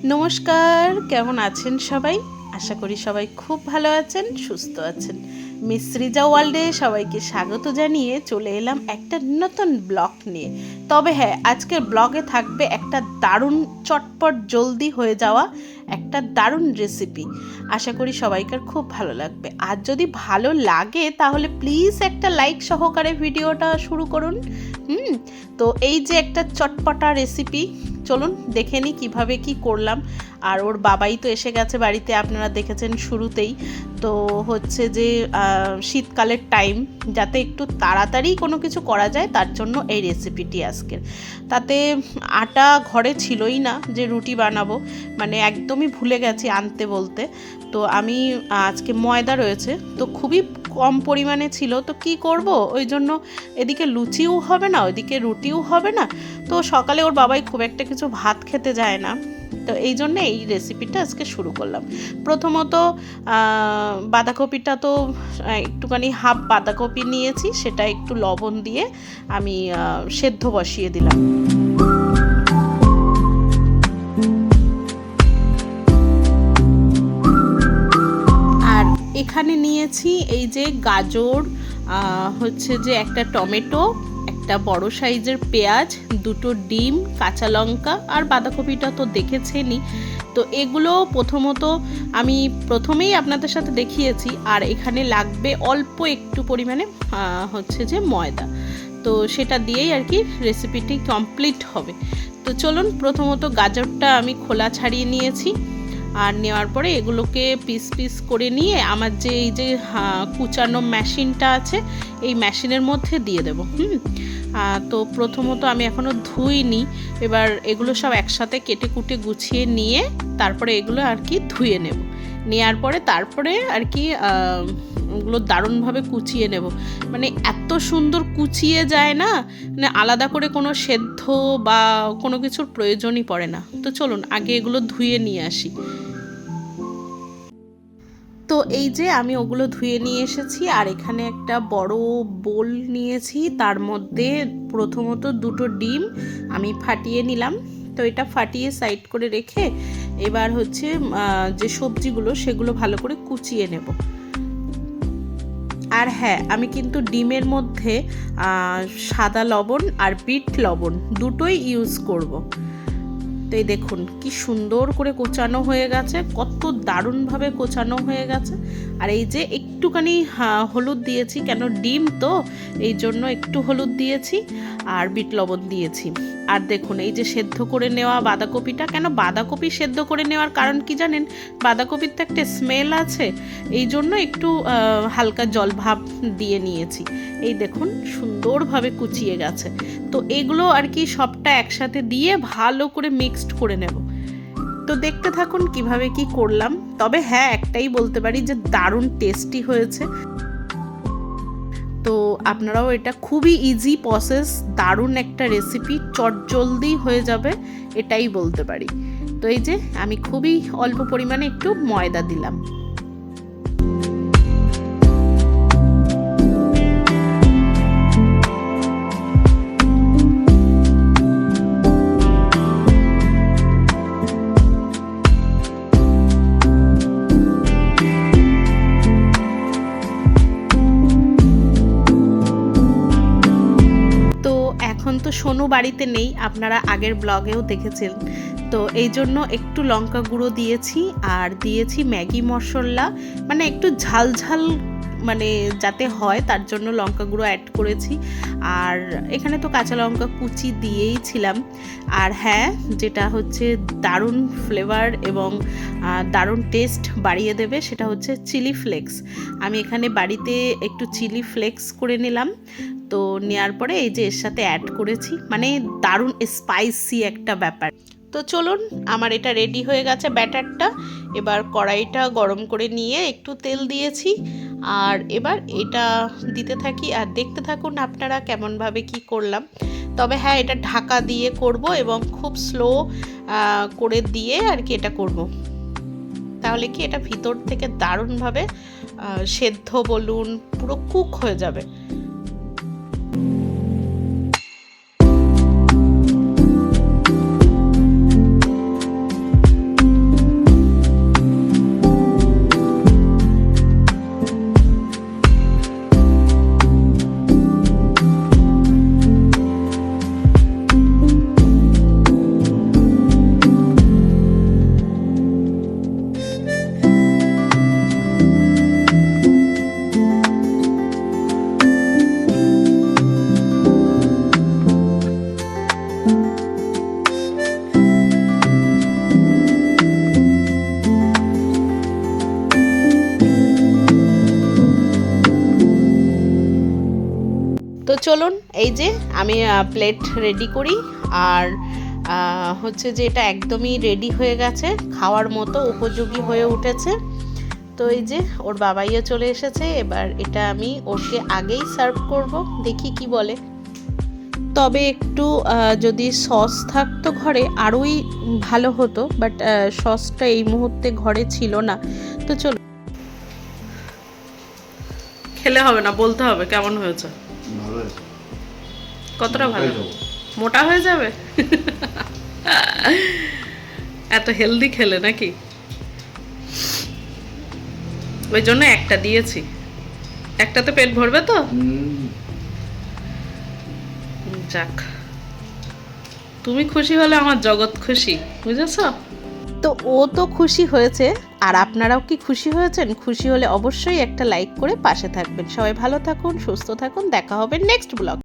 নমস্কার, কেমন আছেন সবাই? আশা করি সবাই খুব ভালো আছেন, সুস্থ আছেন। মিস রিজা ওয়ার্ল্ডে সবাইকে স্বাগত জানিয়ে চলে এলাম একটা নতুন ব্লগ নিয়ে। তবে হ্যাঁ, আজকের ব্লগে থাকবে একটা দারুণ চটপট জলদি হয়ে যাওয়া একটা দারুণ রেসিপি। আশা করি সবাইকার খুব ভালো লাগবে। আর যদি ভালো লাগে তাহলে প্লিজ একটা লাইক সহকারে ভিডিওটা শুরু করুন। তো এই যে একটা চটপটা রেসিপি, চলুন দেখে নিই কীভাবে কি করলাম। আর ওর বাবাই তো এসে গেছে বাড়িতে, আপনারা দেখেছেন শুরুতেই। তো হচ্ছে যে শীতকালের টাইম, যাতে একটু তাড়াতাড়ি কোনো কিছু করা যায় তার জন্য এই রেসিপিটি আজকের। তাতে আটা ঘরে ছিলই না যে রুটি বানাবো, মানে একদমই ভুলে গেছি আনতে বলতে। তো আমি আজকে ময়দা রয়েছে, তো খুবই কম পরিমাণে ছিল, তো কি করব, ওই জন্য এদিকে লুচিও হবে না ওইদিকে রুটিও হবে না। তো সকালে ওর বাবাই খুব একটা কিছু ভাত খেতে যায় না, তো এই জন্য এই রেসিপিটা আজকে শুরু করলাম। প্রথমত বাঁধাকপিটা তো একটুখানি হাফ বাঁধাকপি নিয়েছি, সেটা একটু লবণ দিয়ে আমি সেদ্ধ বসিয়ে দিলাম। আর এখানে নিয়েছি এই যে গাজর, হচ্ছে যে একটা টমেটো, একটা বড় সাইজের পেঁয়াজ, দুটো ডিম, কাঁচা লঙ্কা, আর বাঁধাকপিটা তো দেখেছেনই। তো এগুলো প্রথমত আমি প্রথমেই আপনাদের সাথে দেখিয়েছি। আর এখানে লাগবে অল্প একটু পরিমাণে হচ্ছে যে ময়দা, তো সেটা দিয়েই আর কি রেসিপিটি কমপ্লিট হবে। তো চলুন, প্রথমত গাজরটা আমি খোলা ছাড়িয়ে নিয়েছি। আর নেওয়ার পরে এগুলোকে পিস পিস করে নিয়ে আমার যে এই যে কুচানো মেশিনটা আছে, এই মেশিনের মধ্যে দিয়ে দেবো। তো প্রথমত আমি এখনও ধুইনি, এবার এগুলো সব একসাথে কেটে কুটে গুছিয়ে নিয়ে তারপরে এগুলো আর কি ধুয়ে নেব। নেওয়ার পরে তারপরে আর কি ওগুলো দারুণভাবে কুচিয়ে নেব, মানে এত সুন্দর কুচিয়ে যায় না, মানে আলাদা করে কোনো সেদ্ধ বা কোনো কিছুর প্রয়োজনই পড়ে না। তো চলুন আগে এগুলো ধুয়ে নিয়ে আসি। তো এই যে আমি ওগুলো ধুয়ে নিয়ে এসেছি, আর এখানে একটা বড় বোল নিয়েছি, তার মধ্যে প্রথমত দুটো ডিম আমি ফাটিয়ে নিলাম। তো এটা ফাটিয়ে সাইড করে রেখে এবার হচ্ছে যে সবজিগুলো সেগুলো ভালো করে কুচিয়ে নেব। আর হ্যাঁ, আমি কিন্তু ডিমের মধ্যে সাদা লবণ আর বিট লবণ দুটোই ইউজ করব। তো এই দেখুন কি সুন্দর করে কোচানো হয়ে গেছে, কত দারুণভাবে কোচানো হয়ে গেছে। আর এই যে একটুখানি হলুদ দিয়েছি, কেন ডিম তো এই জন্য একটু হলুদ দিয়েছি, আর বিট লবণ দিয়েছি। আর দেখুন এই যে সেদ্ধ করে নেওয়া বাঁধাকপিটা, কেন বাঁধাকপি সেদ্ধ করে নেওয়ার কারণ কি জানেন, বাঁধাকপির তো একটা স্মেল আছে, এই জন্য একটু হালকা জল ভাব দিয়ে নিয়েছি। এই দেখুন সুন্দরভাবে কুচিয়ে গেছে। তো এগুলো আর কি সবটা একসাথে দিয়ে ভালো করে মিক্সড করে নেব। তো দেখতে থাকুন কিভাবে কি করলাম। তবে হ্যাঁ, একটাই বলতে পারি যে দারুণ টেস্টি হয়েছে। তো আপনারাও, এটা খুবই ইজি প্রসেস, দারুণ একটা রেসিপি, চটজলদি হয়ে যাবে, এটাই বলতে পারি। তো এই যে আমি খুবই অল্প পরিমাণে একটু ময়দা দিলাম। তো সোনু বাড়িতে নেই, আপনারা আগের ব্লগেও দেখেছেন। তো এই জন্য একটু লঙ্কা গুঁড়ো দিয়েছি, আর দিয়েছি ম্যাগি মশলা, মানে একটু ঝাল ঝাল মানে যাতে হয় তার জন্য লঙ্কা গুঁড়ো অ্যাড করেছি। আর এখানে তো কাঁচা লঙ্কা কুচি দিয়েই ছিলাম। আর হ্যাঁ, যেটা হচ্ছে দারুণ ফ্লেভার এবং দারুণ টেস্ট বাড়িয়ে দেবে, সেটা হচ্ছে চিলি ফ্লেক্স। আমি এখানে বাড়িতে একটু চিলি ফ্লেক্স করে নিলাম। তো নেওয়ার পরে এই যে এর সাথে অ্যাড করেছি, মানে দারুণ স্পাইসি একটা ব্যাপার। তো চলুন, আমার এটা রেডি হয়ে গেছে ব্যাটারটা। এবার কড়াইটা গরম করে নিয়ে একটু তেল দিয়েছি, আর এবার এটা দিতে থাকি, আর দেখতে থাকুন আপনারা কেমনভাবে কি করলাম। তবে হ্যাঁ, এটা ঢাকা দিয়ে করব এবং খুব স্লো করে দিয়ে আর কি এটা করব, তাহলে কি এটা ভিতর থেকে দারুণভাবে সেদ্ধ বলুন পুরো কুক হয়ে যাবে। চলুন এই যে আমি প্লেট রেডি করি। আর হচ্ছে যে এটা একদমই রেডি হয়ে গেছে, খাওয়ার মতো উপযোগী হয়ে উঠেছে। তো এই যে ওর বাবাইও চলে এসেছে, এবার এটা আমি ওকে আগেই সার্ভ করব, দেখি কি বলে। তবে একটু যদি সস থাকতো ঘরে আরোই ভালো হতো, বাট সসটা এই মুহূর্তে ঘরে ছিল না। তো চলো, খেলে হবে না, বলতে হবে কেমন হয়েছে। ভালো হয়েছে। কতটা ভালো? মোটা হয়ে যাবে। এত হেলদি খেলে নাকি? ওই জন্য একটা দিয়েছি, একটাতে পেট ভরবে তো। যাক, তুমি খুশি হলে আমার জগৎ খুশি, বুঝেছো? তো ও তো খুশি হয়েছে, আর আপনারাও কি খুশি হয়েছেন? খুশি হলে অবশ্যই একটা লাইক করে পাশে থাকবেন। সবাই ভালো থাকুন, সুস্থ থাকুন, দেখা হবে নেক্সট ব্লগ।